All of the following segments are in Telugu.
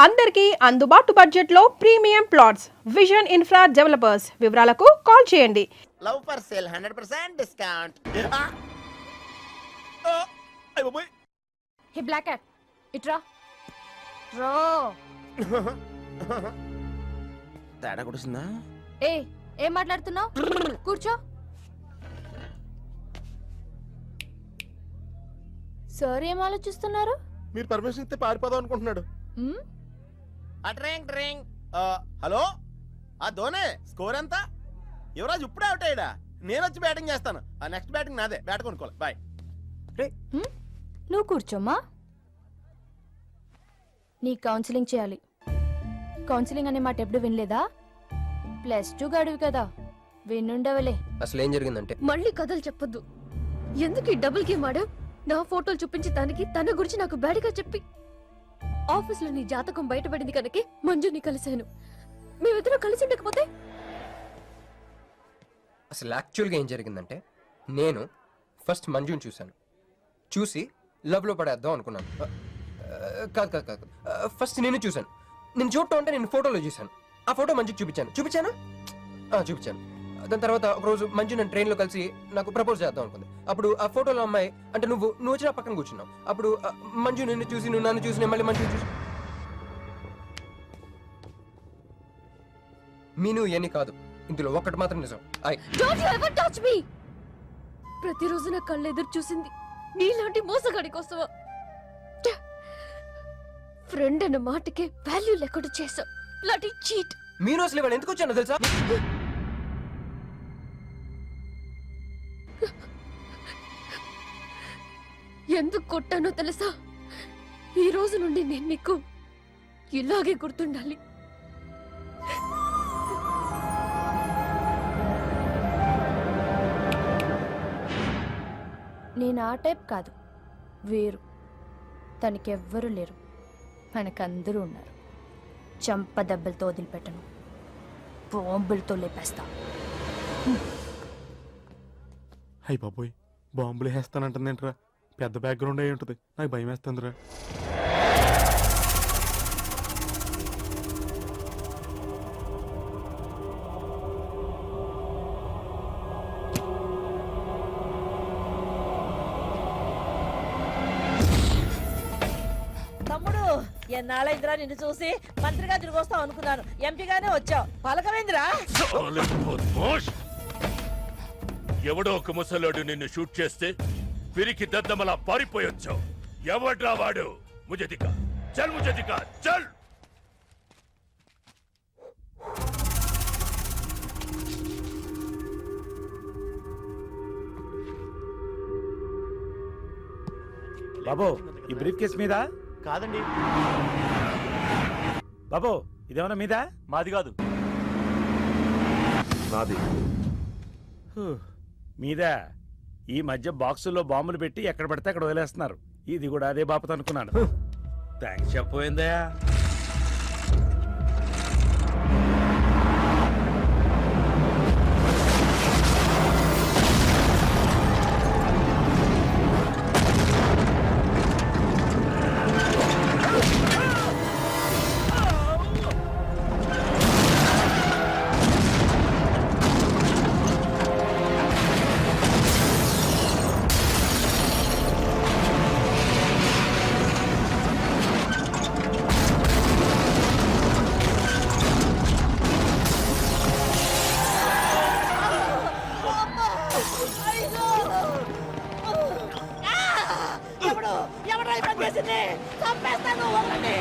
అందరికీ అందుబాటు బడ్జెట్లో premium plots vision infra developers. వివరాలకు కాల్ చేయండి. Love for sale 100% discount. Hey black cat ఇట్రా రో. తేడా కొడుతుందా? ఏం మాట్లాడుతున్నావు? కూర్చో. సార్ ఏం ఆలోచిస్తున్నారు? మీరు పర్మిషన్ ఇస్తే పారిపోదాం అనుకుంటున్నాడు. Drink drink. హలో, ఆ ధోనే స్కోర్ ఎంత? యువరాజ్ ఇప్పుడే అవుట్ అయ్యాడా? నేను వచ్చి బ్యాటింగ్ చేస్తాను. ఆ నెక్స్ట్ బ్యాటింగ్ నాదే. బ్యాట్ కొనుక్కోవాలి. బాయ్. నువ్వు కూర్చోమ్మా. నీ కౌన్సిలింగ్ చేయాలి. కౌన్సిలింగ్ అనే మాట ఎప్పుడు వినలేదా? +2 గడివి కదా, వినుండవలే. అసలు ఏం జరిగిందంటే మళ్ళీ కథలు చెప్పొద్దు. ఎందుకు ఈ డబుల్ గేమ్ ఆడా? నా ఫోటోలు చూపించి దానికి తన గురించి నాకు బ్యాడ్గా చెప్పి ఆఫీస్ లో నీ జాతకం బయటపడింది కనుకే మంజుని కలిశాను. మేమిద్దరం కలిసి ఉండకపోతే? అసలు యాక్చువల్గా ఏం జరిగిందంటే నేను ఫస్ట్ మంజుని చూశాను. చూసి లవ్లో పడేద్దాం అనుకున్నాను. కాదు కాదు కాదు, ఫస్ట్ నేను చూశాను. నేను చూడటం అంటే నేను ఫోటోలో చూశాను. ఆ ఫోటో మంజుకి చూపించాను. దాని తర్వాత ఒకరోజు మంజు నేను ట్రైన్లో కలిసి నాకు ప్రపోజ్ చేద్దాం అనుకుంది. అప్పుడు ఆ ఫోటోలో అమ్మాయి అంటే నువ్వు వచ్చి నా పక్కన కూర్చున్నావు. అప్పుడు మంజు నిన్ను చూసి, నువ్వు నన్ను చూసి, నేను మళ్ళీ మంజుని చూసి. మీను ఇవన్నీ కాదు, ఇందులో ఒక్కటి మాత్రం నిజం. Don't you ever touch me! ప్రతిరోజు నా కళ్ళు ఎదురు చూసింది నీలాంటి మోసగాడి కోసమా? ఫ్రెండ్ అన్న మాటకే వాల్యూ లేకుండా చేసావు. లాంటి చీట్. మీను అసలు ఇవాళ ఎందుకు వచ్చానో తెలుసా? ఎందుకు కొట్టానో తెలుసా? ఈ రోజు నుండి నేను నీకు ఇలాగే గుర్తుండాలి. నేను ఆ టైప్ కాదు, వేరు. తనకెవ్వరూ లేరు, మనకందరూ ఉన్నారు. చంప దెబ్బలతో వదిలిపెట్టను, బాంబులతో లేపేస్తా. అయ్యి బాబోయ్, బాంబులు వేస్తానంటుందేంట్రా? పెద్ద బ్యాక్గ్రౌండ్ అయి ఉంటుంది. నాకు భయం వేస్తుందిరా. తమ్ముడు, ఎన్నాళ్ళైందిరా నిన్ను చూసి? మంత్రిగా తిరిగి వస్తావు అనుకున్నాను, ఎంపీగానే వచ్చావు. పలకమైందిరా? ఎవడో ఒక ముసలోడు నిన్ను షూట్ చేస్తే పిరికి దద్దమలా పారిపోయొచ్చావు. ఎవడ్రా వాడు? ముझे दिखा, चल मुझे दिखा, चल. బాబు, ఈ బ్రీఫ్ కేస్ మీద? కాదండి బాబు, ఇదేమన్నా మీద? మాది కాదు. నాది. మీద ఈ మధ్య బాక్సుల్లో బాంబులు పెట్టి ఎక్కడ పడితే అక్కడ వదిలేస్తున్నారు. ఇది కూడా అదే బాపత అనుకున్నాను. థ్యాంక్స్ చెప్పపోయిందా? ఎవడో ఈ పని చేసింది? చంపేస్తాను, వదలండి.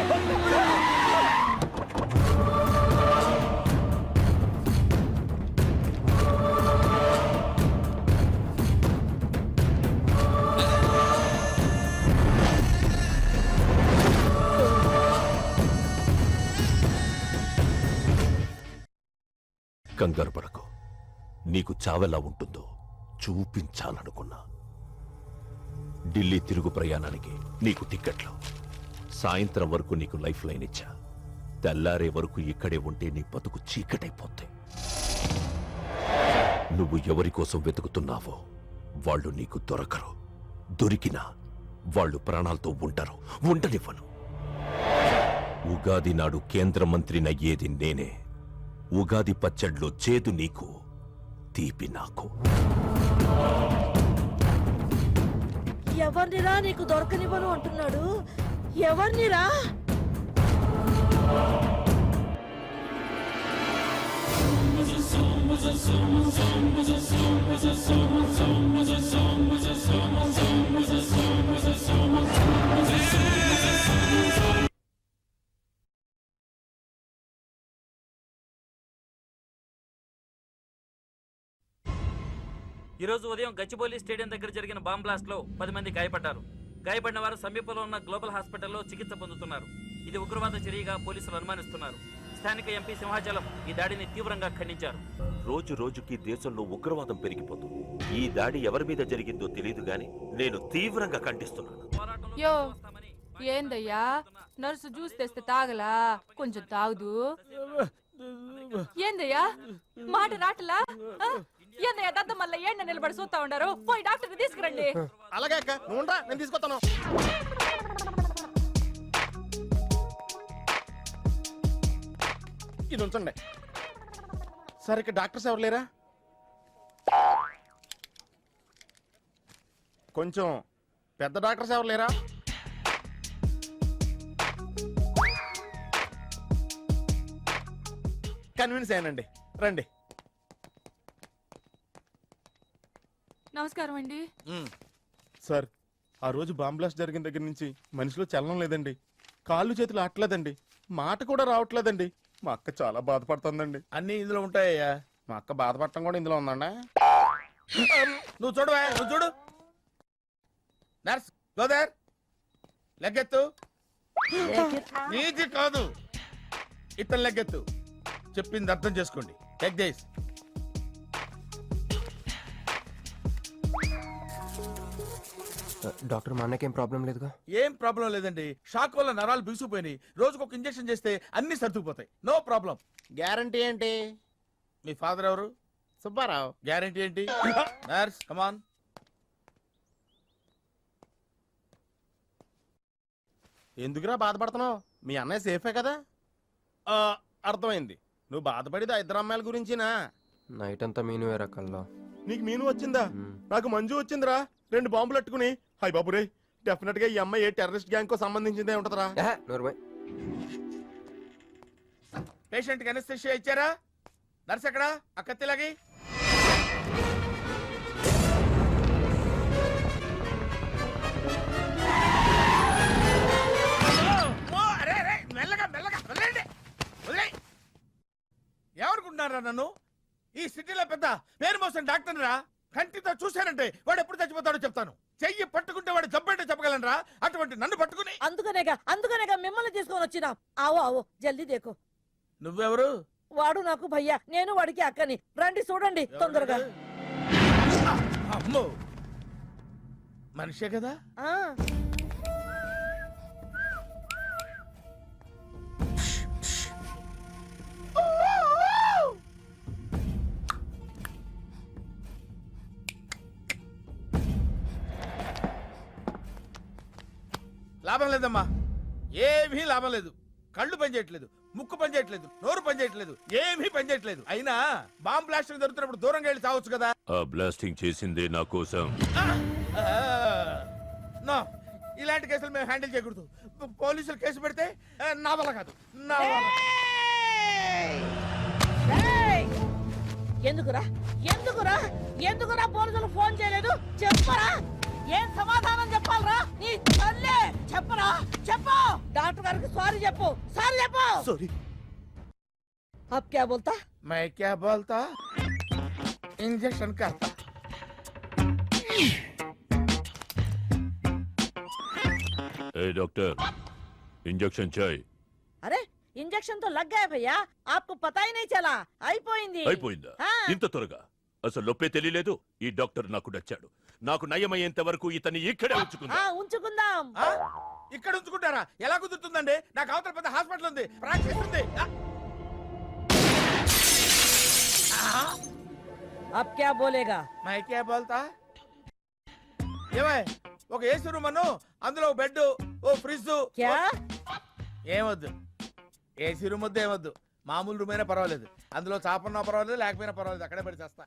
కంగారు పడకు. నీకు చావెలా ఉంటుందో చూపించాలనుకున్నా. ఢిల్లీ తిరుగు ప్రయాణానికి నీకు టిక్కెట్లు. సాయంత్రం వరకు నీకు లైఫ్ లైన్ ఇచ్చా. తెల్లారే వరకు ఇక్కడే ఉంటే నీ బతుకు చీకటైపోతే. నువ్వు ఎవరి కోసం వెతుకుతున్నావో వాళ్ళు నీకు దొరకరు. దొరికినా వాళ్ళు ప్రాణాలతో ఉంటారు. ఉండనివ్వను. ఉగాది నాడు కేంద్ర మంత్రినయ్యేది నేనే. ఉగాది పచ్చడ్లో చేదు నీకు, తీపి నాకు. ఎవరినిరా నీకు దొరకనివ్వను అంటున్నాడు? ఎవరినిరా? ఈరోజు ఉదయం గచ్చిబౌలి స్టేడియం దగ్గర జరిగిన బాంబ్ బ్లాస్ట్ లో 10 మంది గాయపడ్డారు. గాయపడిన వారు సమీపంలో ఉన్న గ్లోబల్ హాస్పిటల్లో చికిత్స పొందుతున్నారు. ఇది ఉగ్రవాద చర్యగా పోలీసులు అనుమానిస్తున్నారు. స్థానిక ఎంపీ సింహాచలం ఈ దాడిని తీవ్రంగా ఖండించారు. రోజు రోజుకి దేశంలో ఉగ్రవాదం పెరిగిపోతుంది. ఈ దాడి ఎవరి మీద జరిగిందో తెలియదు గాని నేను తీవ్రంగా ఖండిస్తున్నాను. యో ఏందయ్యా, నర్సు జ్యూస్ తెస్తే తాగలా? కొంచెం తాగుదు. ఏందయ్యా మాట రాటలా? ఏందయ్యా దద్ద మళ్ళీ ఏండ నిలబడి చూస్తా ఉండారు? పోయి డాక్టర్ తీసుకురండి. అలాగే అక్క, నువ్వు ఉండరా, నేను తీసుకొస్తాను. ఇది ఉంచండి. సార్ ఇక్కడ డాక్టర్స్ ఎవరు లేరా? కొంచెం పెద్ద డాక్టర్స్ ఎవరు లేరా? కన్విన్స్ అయ్యానండి, రండి. నమస్కారం అండి. సార్, ఆ రోజు బాంబ్ బ్లాస్ట్ జరిగిన దగ్గర నుంచి మనిషిలో చలనం లేదండి. కాళ్ళు చేతులు ఆటలేదండి, మాట కూడా రావట్లేదండి. మా అక్క చాలా బాధపడుతుందండి. అన్ని ఇందులో ఉంటాయ్యా. మా అక్క బాధపడటం కూడా ఇందులో ఉందండి. నువ్వు చూడవా, నువ్వు చూడు. నర్స్ గోదర్, లెగ్గెత్తు. నీది కాదు, ఇతను లెగ్గెత్తు. చెప్పింది అర్థం చేసుకోండి. Take this. డాక్టర్ మా అన్నకేం ప్రాబ్లం లేదుగా? ఏం ప్రాబ్లం లేదండి. షాక్ వల్ల నరాలు బిగుసిపోయినాయి. రోజుకు ఒక ఇంజెక్షన్ చేస్తే అన్ని సర్దుకుపోతాయి. No problem. గ్యారంటీ ఏంటి? మీ ఫాదర్ ఎవరు? సుబ్బారావు. గ్యారంటీ ఏంటి? నర్స్ కమాన్. ఎందుకురా బాధపడుతున్నావు? మీ అన్నయ్య సేఫే కదా? అర్థమైంది. నువ్వు బాధపడేది ఆ ఇద్దరు అమ్మాయిల గురించినా? నైట్ అంతా మీను వేరే కల్లా. నీకు మీను వచ్చిందా? నాకు మంజు వచ్చిందిరా. 2 బాంబులు అట్టుకుని. హాయ్ బాబు రే, డెఫినెట్ గా ఈ అమ్మాయి ఏ టెర్రరిస్ట్ గ్యాంగ్ కో సంబంధించిందే ఉంటదరా. పేషెంట్ కి అనస్థిషియా ఇచ్చారా? నర్స్ ఎక్కడ? ఆ కత్తిలాగి. మెల్లగా మెల్లగా వదిలేయండి, వదిలేయ్. ఏమనుకుంటున్నారా నన్ను? ఈ సిటీలో పెద్ద పేరు మోసిన డాక్టర్ రా. కంటితో చూశానంటే వాడు ఎప్పుడు చచ్చిపోతాడో చెప్తాను. చెయ్యి పట్టుకుంటే వాడు చంపేంటే చెప్పగలనరా? అటువంటి నన్ను పట్టుకుని. అందుకనేగా మిమ్మల్ని తీసుకొని వచ్చినా. ఆవో ఆవో జల్దీ దేకో. నువ్వెవరు? వాడు నాకు భయ్యా, నేను వాడికి అక్కని. రండి చూడండి తొందరగా. అమ్మో, మనిషే కదా? ఆ లాభం లేదమ్మా, ఏమీ లాభం లేదు. కళ్ళు పనిచేయట్లేదు, ముక్కు పనిచేయట్లేదు, నోరు పనిచేయట్లేదు, ఏమీ పనిచేయట్లేదు. అయినా బాంబ్ బ్లాస్టింగ్ జరుగుతున్నప్పుడు దూరంగా వెళ్ళి చావచ్చు కదా. ఆ బ్లాస్టింగ్ చేసిందే నా కోసం. నో, ఇలాంటి కేసులు మేము హ్యాండిల్ చేయకూడదు. పోలీసులు కేసు పెడితే నా వల్ల కాదు, నా వల్ల. ఎందుకురా ఎందుకురా ఎందుకురా పోలీసులు ఫోన్ చేయలేదు? చెప్పరా, ఏం సమాధానం చెప్పాలరా? నీ తల్లే చెప్పరా, చెప్పు. డాక్టర్ గారికి సారీ చెప్పు, సారీ చెప్పు. సారీ. अब क्या बोलता? मैं क्या बोलता? इंजेक्शन करता. डॉक्टर इंजेक्शन चाहिए. अरे इंजेक्शन तो लग गया भैया, आपको पता ही नहीं चला. అయిపోయిందా? ఇంత త్వరగా? అసలు నొప్పే తెలియలేదు. ఈ డాక్టర్ నాకు నచ్చాడు. నాకు నయమయ్యేంత వరకు ఇతన్ని ఇక్కడే ఉంచుకుందాం. ఇక్కడ ఉంచుకుంటారా? ఎలా కుదురుతుందండి? నాకు అవతల పెద్ద హాస్పిటల్ ఉంది, ప్రాక్టీస్ ఉంది. अब क्या बोलेगा? मैं क्या बोलता? ఏమై, ఒక ఏసీ రూమ్ అను, అందులో బెడ్, ఓ ఫ్రిడ్జ్. क्या? ఏమొద్దు, ఏసీ రూమ్ వద్దు ఏమొద్దు, మామూలు రూమ్ అయినా పర్వాలేదు. అందులో చాపన్నా పర్వాలేదు, లేకపోయినా పర్వాలేదు, అక్కడే పడి చేస్తా.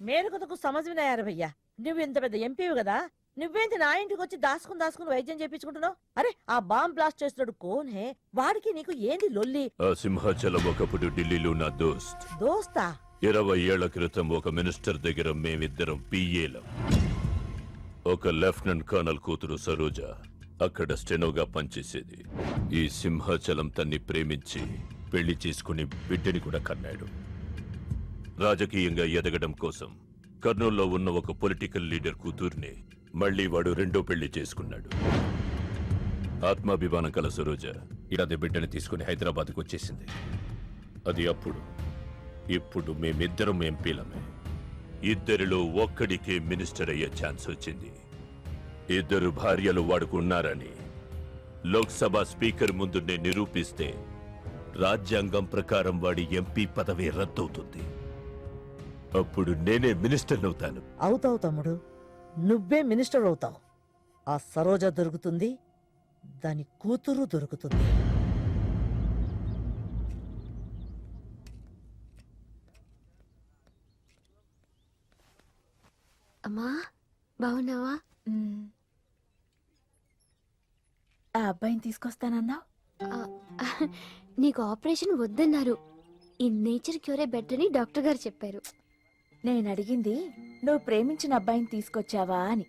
మేలుకతకు సమజ్ఞారు భయ్యా. నువ్వు ఇంత పెద్ద ఎంపీవి కదా, నువ్వేంటి నా ఇంటికి వచ్చి దాసుకుని వైద్యం చేయించుకుంటున్నావు? అరే ఆ బాంబ్ బ్లాస్ట్ చేస్తున్నాడు కోన్ హే, వాడికి నీకు ఏంది లొల్లి? ఆ సింహాచలం ఒకప్పుడు ఢిల్లీలో నా దోస్త్. దోస్తా? 20 ఏళ్ల క్రితం ఒక మినిస్టర్ దగ్గర మేమిద్దరం పిఏలం. ఒక లెఫ్టినెంట్ కర్నల్ కూతురు సరోజ అక్కడ స్టెనోగా పనిచేసేది. ఈ సింహాచలం తన్ని ప్రేమించి పెళ్లి చేసుకుని బిడ్డని కూడా కన్నాడు. రాజకీయంగా ఎదగడం కోసం కర్నూల్లో ఉన్న ఒక పొలిటికల్ లీడర్ కూతుర్ని మళ్లీ వాడు రెండో పెళ్లి చేసుకున్నాడు. ఆత్మాభిమానం కల సరోజ ఇలాది బిడ్డని తీసుకుని హైదరాబాద్కు వచ్చేసింది. అది అప్పుడు. ఇప్పుడు మేమిద్దరం ఎంపీలమే. ఇద్దరిలో ఒక్కడికే మినిస్టర్ అయ్యే ఛాన్స్ వచ్చింది. ఇద్దరు భార్యలు వాడుకున్నారని లోక్సభ స్పీకర్ ముందు నేను నిరూపిస్తే రాజ్యాంగం ప్రకారం వాడి ఎంపీ పదవి రద్దవుతుంది. అప్పుడు నేనే మినిస్టర్ అవుతాను. అవుతావు తమ్ముడు, నువ్వే మినిస్టర్ అవుతావు. ఆ సరోజ దొరుకుతుంది, దాని కూతురు దొరుకుతుంది. అమ్మా బాగున్నావా? ఆ అబ్బాయిని తీసుకొస్తానన్నావు. నీకు ఆపరేషన్ వద్దన్నారు. ఈ నేచర్ క్యూరే బెటర్ అని డాక్టర్ గారు చెప్పారు. నేను అడిగింది నువ్వు ప్రేమించిన అబ్బాయిని తీసుకొచ్చావా అని.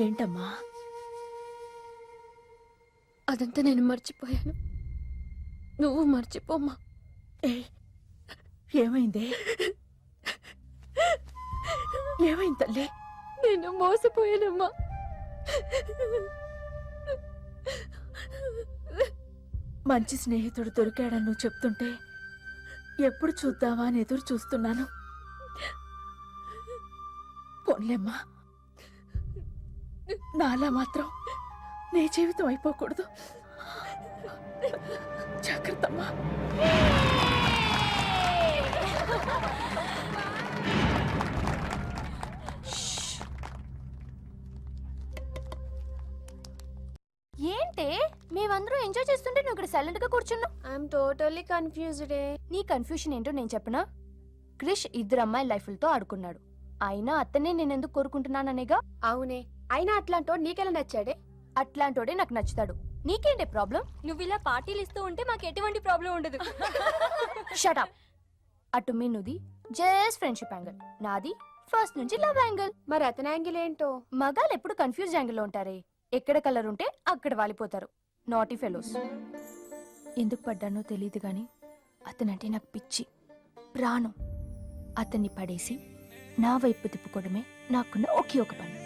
ఏంటమ్మా? అదంతా నేను మర్చిపోయాను. నువ్వు మర్చిపోమ్మా. ఏమైంది? ఏమైంది తల్లి? నేను మోసపోయానమ్మా. మంచి స్నేహితుడు దొరికాడని నువ్వు చెప్తుంటే ఎప్పుడు చూద్దామా అని ఎదురు చూస్తున్నాను. పోన్లేమ్మా, నాలా మాత్రం నీ జీవితం అయిపోకూడదు. జాగ్రత్తమ్మా. ఏంటే మేమందరూ ఎంజాయ్ చేస్తుంటే నువ్వు ఇక్కడ సైలెంట్ గా కూర్చున్నావు? I'm totally confused. నీ కన్ఫ్యూషన్ ఏంటో నేను చెప్పనా? క్రిష్ ఇద్దరు అమ్మాయి లైఫ్లతో ఆడుకున్నాడు. అయినా అతనే నేనెందుకు కోరుకుంటున్నాననేగా. అవునే, అయినా అట్లాంటోడు నీకెలా నచ్చాడే? అట్లాంటోడే నాకు నచ్చుతాడు. నీకేంటే ప్రాబ్లం? నువ్వు ఇలా పార్టీలు ఇస్తూ ఉంటే మాకు ఎటువంటి ప్రాబ్లం ఉండదు. షటప్. అటు మీనుది జస్ట్ ఫ్రెండ్షిప్ యాంగిల్, నాది ఫస్ట్ నుంచి లవ్ యాంగిల్. మరి అతని యాంగిల్ ఏంటో? మగాళ్ళు ఎప్పుడు కన్ఫ్యూజ్ యాంగిల్ లో ఉంటారే. ఎక్కడ కలర్ ఉంటే అక్కడ వాలిపోతారు. Naughty fellows. ఎందుకు పడ్డానో తెలియదు గాని అతనంటే నాకు పిచ్చి, ప్రాణం. అతన్ని పడేసి నా వైపు తిప్పుకోవడమే నాకున్న ఒకే ఒక పని.